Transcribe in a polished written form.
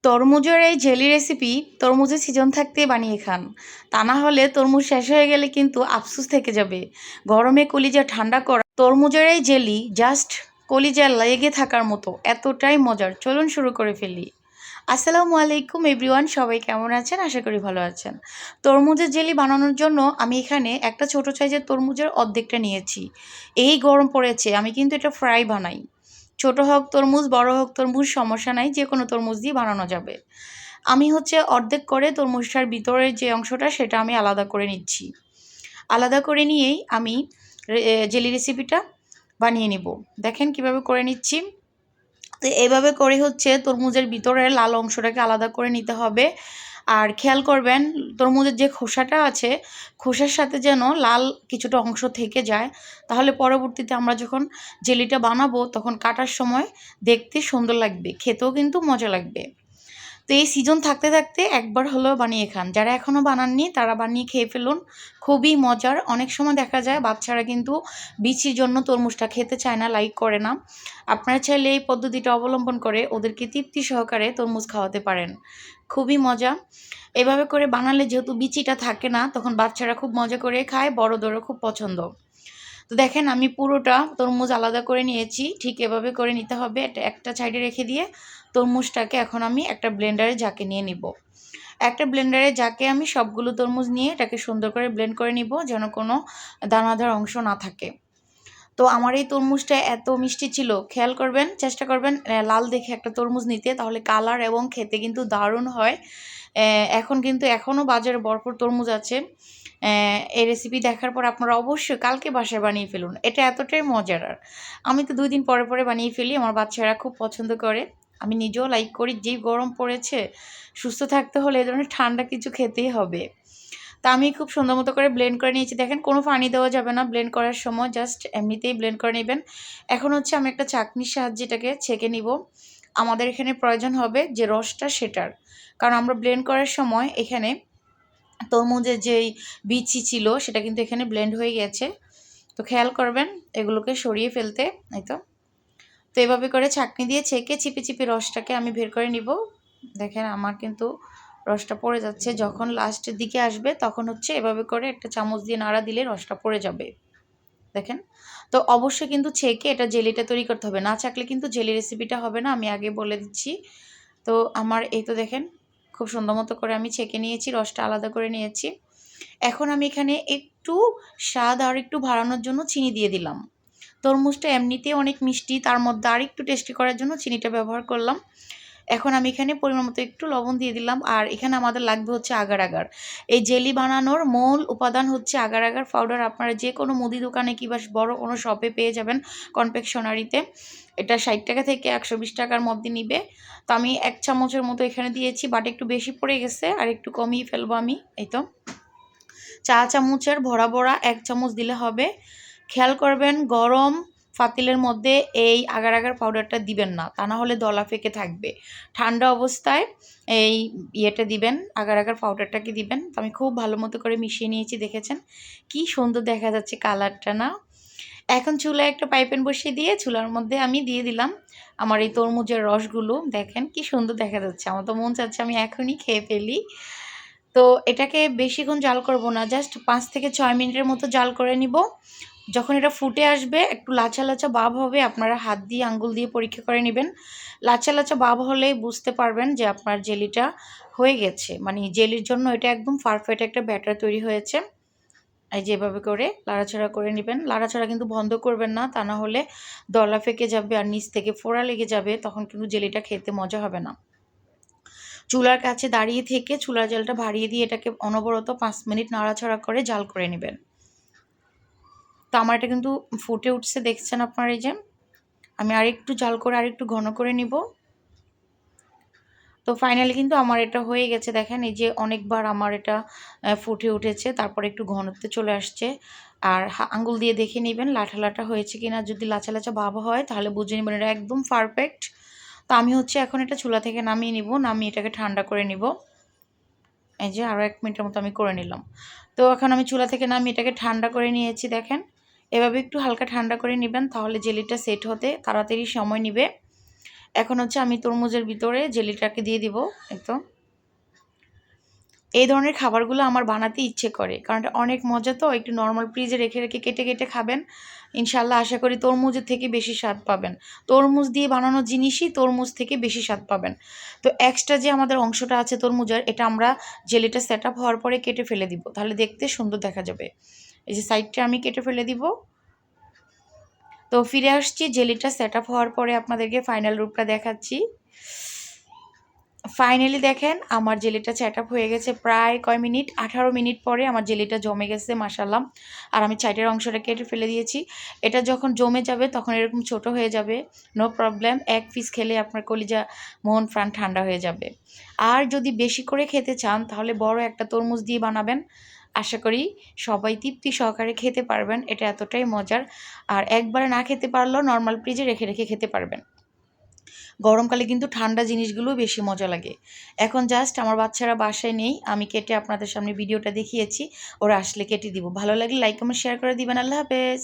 তরমুজের এই jelly recipe তরমুজের সিজন থাকতে বানিয়ে খান। তা না হলে তরমুজ শেষ হয়ে গেলে কিন্তু আফসোস থেকে যাবে। গরমে কলিজা ঠান্ডা করা তরমুজের এই জেলি জাস্ট কলিজা লেগে থাকার মতো, এতটাই মজার। চলুন শুরু করে ফেলি। আসসালামু আলাইকুম এভরিওয়ান, সবাই কেমন আছেন? আশা করি ভালো আছেন। তরমুজের জেলি বানানোর জন্য আমি এখানে একটা ছোট সাইজের তরমুজের অর্ধেকটা নিয়েছি। এই গরম পড়েছে, আমি কিন্তু এটা ফ্রাই বানাই। ছোট হোক তরমুজ, বড় হোক তরমুজ, সমস্যা নাই, যে কোনো তরমুজ দিয়ে বানানো যাবে। আমি অর্ধেক করে তরমুজটার ভিতরের যে অংশটা সেটা আমি আলাদা করে নিচ্ছি। আলাদা করে নিয়েই আমি জেলি রেসিপিটা বানিয়ে নিব। দেখেন কিভাবে করে নিচ্ছি। তো এইভাবে করে তরমুজের ভিতরের লাল অংশটাকে আলাদা করে নিতে হবে। আর খেয়াল করবেন তরমুজের যে খোসাটা আছে, খোসার সাথে যেন লাল কিছুটা অংশ থেকে যায়, তাহলে পরবর্তীতে আমরা যখন জেলিটা বানাবো তখন কাটার সময় দেখতে সুন্দর লাগবে, খেতেও কিন্তু মজা লাগবে। তো এই সিজন থাকতে থাকতে একবার হলেও বানিয়ে খান। যারা এখনও বানাননি তারা বানিয়ে খেয়ে ফেলুন, খুবই মজার। অনেক সময় দেখা যায় বাচ্চারা কিন্তু বিচির জন্য তরমুজটা খেতে চায় না, লাইক করে না। আপনারা চাইলে এই পদ্ধতিটা অবলম্বন করে ওদেরকে তৃপ্তি সহকারে তরমুজ খাওয়াতে পারেন, খুবই মজা। এভাবে করে বানালে যেহেতু বিচিটা থাকে না, তখন বাচ্চারা খুব মজা করে খায়, বড়দেরও খুব পছন্দ। তো দেখেন আমি পুরোটা তরমুজ আলাদা করে নিয়েছি, ঠিক এভাবে করে নিতে হবে। এটা একটা সাইডে রেখে দিয়ে তরমুজটাকে এখন আমি একটা ব্লেন্ডারে জাকে নিয়ে নিব। একটা ব্লেন্ডারে জাকে আমি সবগুলো তরমুজ নিয়ে এটাকে সুন্দর করে ব্লেন্ড করে নিব, যেন কোনো দানাদার অংশ না থাকে। তো আমার এই তরমুজটা এত মিষ্টি ছিল, খেয়াল করবেন, চেষ্টা করবেন লাল দেখে একটা তরমুজ নিতে, তাহলে কালার এবং খেতে কিন্তু দারুণ হয়। এখন কিন্তু এখনও বাজারে ভরপুর তরমুজ আছে। এই রেসিপি দেখার পর আপনারা অবশ্যই কালকে বাসায় বানিয়ে ফেলুন, এটা এতটাই মজার। আর আমি তো 2 দিন পরে পরে বানিয়ে ফেলি, আমার বাচ্চারা খুব পছন্দ করে, আমি নিজেও লাইক করি। যেই গরম পড়েছে, সুস্থ থাকতে হলে এই ধরনের ঠান্ডা কিছু খেতেই হবে। তা আমি খুব সুন্দর মতো করে ব্লেন্ড করে নিয়েছি। দেখেন কোনো পানি দেওয়া যাবে না ব্লেন্ড করার সময়, জাস্ট এমনিতেই ব্লেন্ড করে নেবেন। এখন আমি একটা চাকনির সাহায্যে এটাকে ছেঁকে নিব। আমাদের এখানে প্রয়োজন হবে যে রসটা সেটার, কারণ আমরা ব্লেন্ড করার সময় এখানে তরমুজের যেই বিচি ছিল সেটা কিন্তু এখানে ব্লেন্ড হয়ে গেছে। তো খেয়াল করবেন এগুলোকে সরিয়ে ফেলতে। এই তো এভাবে করে ছাঁকনি দিয়ে ছেঁকে চিপে চিপে রসটাকে আমি বের করে নিব। দেখেন আমার কিন্তু রসটা পড়ে যাচ্ছে, যখন লাস্টের দিকে আসবে তখন এভাবে করে একটা চামচ দিয়ে নাড়া দিলে রসটা পড়ে যাবে। দেখেন, তো অবশ্যই কিন্তু ছেঁকে এটা জেলিটা তৈরি করতে হবে, না ছাঁকলে কিন্তু জেলি রেসিপিটা হবে না, আমি আগে বলে দিচ্ছি। তো আমার এই তো দেখেন খুব সুন্দর মতো করে আমি ছেঁকে নিয়েছি, রসটা আলাদা করে নিয়েছি। এখন আমি এখানে একটু স্বাদ আর একটু বাড়ানোর জন্য চিনি দিয়ে দিলাম। তরমুজটা এমনিতেই অনেক মিষ্টি, তার মধ্যে আর একটু টেস্টি করার জন্য চিনিটা ব্যবহার করলাম। এখন আমি এখানে পরিমাণ মতো একটু লবণ দিয়ে দিলাম। আর এখানে আমাদের লাগবে আগার আগার। এই জেলি বানানোর মূল উপাদান আগার আগার পাউডার। আপনারা যে কোনো মুদি দোকানে কিংবা বড় কোনো শপে পেয়ে যাবেন, কনফেকশনারিতে। এটা 60 টাকা থেকে 120 টাকার মধ্যে নিবে। তো আমি 1 চামচের মতো এখানে দিয়েছি, বাট একটু বেশি পড়ে গেছে, আর একটু কমিয়ে ফেলবো আমি। এই তো চা চামচের ভরা ভরা 1 চামচ দিলে হবে। খেয়াল করবেন গরম পাতিলের মধ্যে এই আগার আগার পাউডারটা দিবেন না, তা না হলে দলা পেকে থাকবে। ঠান্ডা অবস্থায় এই ইয়েটা দিবেন, আগার আগার পাউডারটাকে দিবেন। তো আমি খুব ভালো মতো করে মিশিয়ে নিয়েছি, দেখেছেন কি সুন্দর দেখা যাচ্ছে কালারটা না? এখন চুলায় একটা পাইপ্যান বসিয়ে দিয়ে চুলার মধ্যে আমি দিয়ে দিলাম আমার এই তরমুজের রসগুলো। দেখেন কি সুন্দর দেখা যাচ্ছে, আমার তো মন চাচ্ছে আমি এখনই খেয়ে ফেলি। তো এটাকে বেশিক্ষণ জাল করব না, জাস্ট 5 থেকে 6 মিনিটের মতো জাল করে নিব। যখন এটা ফুটে আসবে, একটু লাচা লাচা ভাব হবে, আপনারা হাত দিয়ে আঙ্গুল দিয়ে পরীক্ষা করে নেবেন। লাচা লাচা ভাব হলেই বুঝতে পারবেন যে আপনার জেলিটা হয়ে গেছে, মানে জেলির জন্য এটা একদম পারফেক্ট একটা ব্যাটার তৈরি হয়েছে। এই যে এভাবে করে লাড়াচাড়া করে নেবেন। লাড়াচাড়া কিন্তু বন্ধ করবেন না, তা না হলে দলা ফেকে যাবে আর নিচ থেকে ফোড়া লেগে যাবে, তখন কিন্তু জেলিটা খেতে মজা হবে না। চুলার কাছে দাঁড়িয়ে থেকে চুলার জালটা বাড়িয়ে দিয়ে এটাকে অনবরত 5 মিনিট নাড়াচাড়া করে জাল করে নেবেন। তো আমার এটা কিন্তু ফুটে উঠছে, দেখছেন আপনারা। এই যে আমি আরেকটু জাল করে আরেকটু ঘন করে নিব। তো ফাইনালি কিন্তু আমার এটা হয়ে গেছে। দেখেন এই যে অনেকবার আমার এটা ফুটে উঠেছে, তারপর একটু ঘনত্বে চলে আসছে। আর আঙ্গুল দিয়ে দেখে নেবেন লাঠা লাঠা হয়েছে কিনা। যদি লাচা লাচা ভাব হয় তাহলে বুঝে নেবেন এটা একদম পারফেক্ট। তো আমি এখন এটা চুলা থেকে নামিয়ে নিব, নামিয়ে এটাকে ঠান্ডা করে নিব। এই যে আরও 1 মিনিটের মতো আমি করে নিলাম। তো এখন আমি চুলা থেকে নামিয়ে এটাকে ঠান্ডা করে নিয়েছি। দেখেন এভাবে একটু হালকা ঠান্ডা করে নেবেন, তাহলে জেলিটা সেট হতে তাড়াতাড়ি সময় নেবে। এখন হচ্ছে আমি তরমুজের ভিতরে জেলিটাকে দিয়ে দিব একদম। এই ধরনের খাবারগুলো আমার বানাতে ইচ্ছে করে, কারণ এটা অনেক মজা, তো একটু নর্মাল ফ্রিজে রেখে রেখে কেটে কেটে খাবেন, ইনশাল্লাহ আশা করি তরমুজের থেকে বেশি স্বাদ পাবেন। তরমুজ দিয়ে বানানো জিনিসই তরমুজ থেকে বেশি স্বাদ পাবেন। তো এক্সট্রা যে আমাদের অংশটা আছে তরমুজের, এটা আমরা জেলিটা সেট আপ হওয়ার পরে কেটে ফেলে দিব, তাহলে দেখতে সুন্দর দেখা যাবে। এই যে সাইডটা আমি কেটে ফেলে দিব। তো ফিরে আসছি, জেলিটা সেট আপ হওয়ার পরে আপনাদেরকে ফাইনাল রূপটা দেখাচ্ছি। ফাইনালি দেখেন আমার জেলিটা সেট আপ হয়ে গেছে প্রায় কয় মিনিট, 18 মিনিট পরে আমার জেলিটা জমে গেছে মাশাআল্লাহ। আর আমি সাইডের অংশটা কেটে ফেলে দিয়েছি। এটা যখন জমে যাবে তখন এরকম ছোট হয়ে যাবে, নো প্রবলেম, এক পিস খেলে আপনার কলিজা মন প্রাণ ঠান্ডা হয়ে যাবে। আর যদি বেশি করে খেতে চান তাহলে বড় একটা তরমুজ দিয়ে বানাবেন, আশা করি সবাই তৃপ্তি সহকারে খেতে পারবেন, এটা এতটাই মজার। আর একবারে না খেতে পারলেও নর্মাল ফ্রিজে রেখে রেখে খেতে পারবেন। গরমকালে কিন্তু ঠান্ডা জিনিসগুলো বেশি মজা লাগে। এখন জাস্ট আমার বাচ্চারা বাসায় নেই, আমি কেটে আপনাদের সামনে ভিডিওটা দেখিয়েছি, ওরা আসলে কেটে দিব। ভালো লাগলে লাইক কমেন্ট শেয়ার করে দিবেন। আল্লাহ হাফেজ।